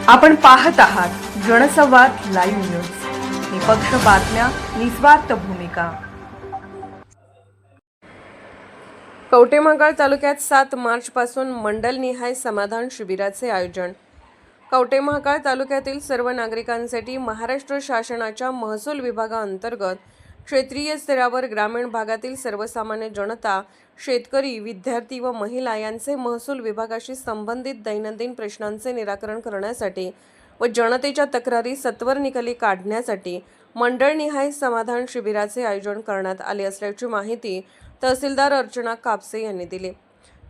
आपण पाहत आहात जनसंवाद लाईव्ह न्यूज, निपक्ष बातम्या, निस्वार्थ भूमिका. कवठेमहांकाळ तालुक्यात 7 मार्चपासून मंडलनिहाय समाधान शिबिराचे आयोजन. कवठेमहांकाळ तालुक्यातील सर्व नागरिकांसाठी महाराष्ट्र शासनाच्या महसूल विभागाअंतर्गत क्षेत्रीय स्तरावर ग्रामीण भागातील सर्वसामान्य जनता, शेतकरी, विद्यार्थी व महिला यांचे महसूल विभागाशी संबंधित दैनंदिन प्रश्नांचे निराकरण करण्यासाठी व जनतेच्या तक्रारी सत्वर निकाली काढण्यासाठी मंडळनिहाय समाधान शिबिराचे आयोजन करण्यात आले असल्याची माहिती तहसीलदार अर्चना कापसे यांनी दिली.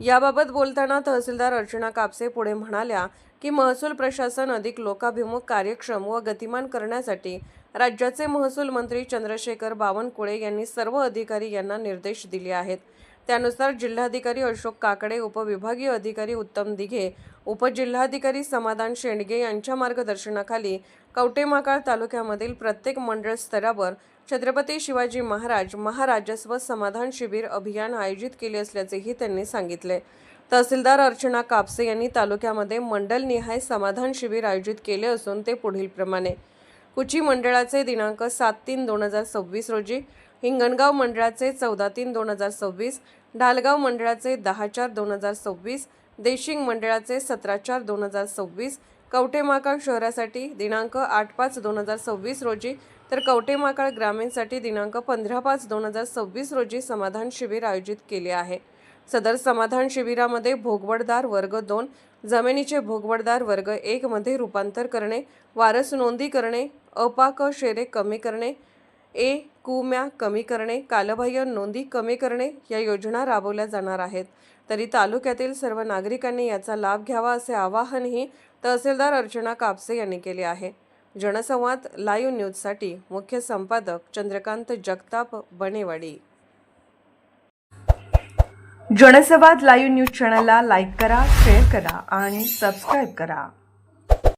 याबाबत बोलताना तहसीलदार अर्चना कापसे पुढे म्हणाल्या की महसूल प्रशासन अधिक लोकाभिमुख, कार्यक्षम व गतिमान करण्यासाठी राज्याचे महसूल मंत्री चंद्रशेखर बावनकुळे यांनी सर्व अधिकारी यांना निर्देश दिले आहेत. त्यानुसार जिल्हाधिकारी अशोक काकडे, उपविभागीय अधिकारी उत्तम दिघे, उपजिल्हाधिकारी समाधान शेंडगे यांच्या मार्गदर्शनाखाली कवठेमहांकाळ तालुक्यामधील प्रत्येक मंडळ स्तरावर छत्रपती शिवाजी महाराज महाराजस्व समाधान शिबिर अभियान आयोजित केले असल्याचेही त्यांनी सांगितले. तहसीलदार अर्चना कापसे यांनी तालुक्यामध्ये मंडलनिहाय समाधान शिबिर आयोजित केले असून ते पुढील प्रमाणे: कुची मंडळाचे दिनांक 7/3/2026 रोजी, हिंगणगाव मंडळाचे 14/3/2026, ढालगाव मंडळाचे 10/4/2026, देशिंग मंडळाचे 17/4/2026, कवठेमहांकाळ शहरासाठी दिनांक 8/5/2026 रोजी तर कवठेमहांकाळ ग्रामीणसाठी दिनांक 15/5/2026 रोजी समाधान शिबिर आयोजित केले आहे. सदर समाधान शिबिरामध्ये भोगवटदार वर्ग 2, जमिनीचे भोगवटदार वर्ग 1 मध्ये रूपांतर करणे, वारस नोंदी करणे, अपाक शेरे कमी करणे, कुम्या कमी करणे, कालबाह्य नोंदी कमी करणे या योजना राबवल्या जाणार आहेत. तरी तालुक्यातील सर्व नागरिकांनी याचा लाभ घ्यावा असे आवाहनही तहसीलदार अर्चना कापसे यांनी केले आहे. जनसंवाद लाईव्ह न्यूजसाठी मुख्य संपादक चंद्रकांत जगताप, बनेवाडी. जनसंवाद लाईव्ह न्यूज चॅनलला लाईक करा, शेअर करा आणि सबस्क्राईब करा.